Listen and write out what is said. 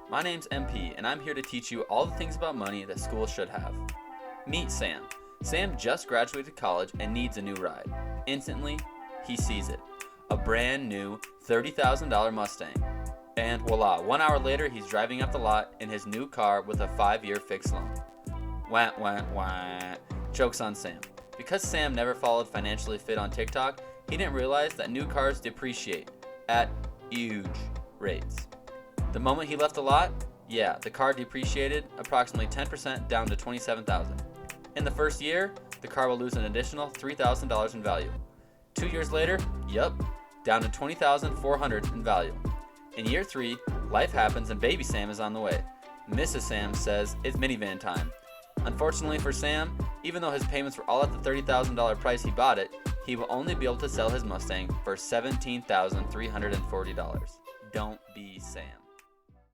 My name's MP, and I'm here to teach you all the things about money that schools should have. Meet Sam. Sam just graduated college and needs a new ride. Instantly, he sees it. A brand new $30,000 Mustang. And voila, 1 hour later, he's driving up the lot in his new car with a 5-year fixed loan. Wah, wah, wah. Joke's on Sam. Because Sam never followed Financially Fit on TikTok, he didn't realize that new cars depreciate at huge rates. The moment he left the lot, the car depreciated approximately 10% down to $27,000. In the first year, the car will lose an additional $3,000 in value. 2 years later, down to $20,400 in value. In year 3, life happens and baby Sam is on the way. Mrs. Sam says it's minivan time. Unfortunately for Sam, even though his payments were all at the $30,000 price he bought it, he will only be able to sell his Mustang for $17,340. Don't be Sam.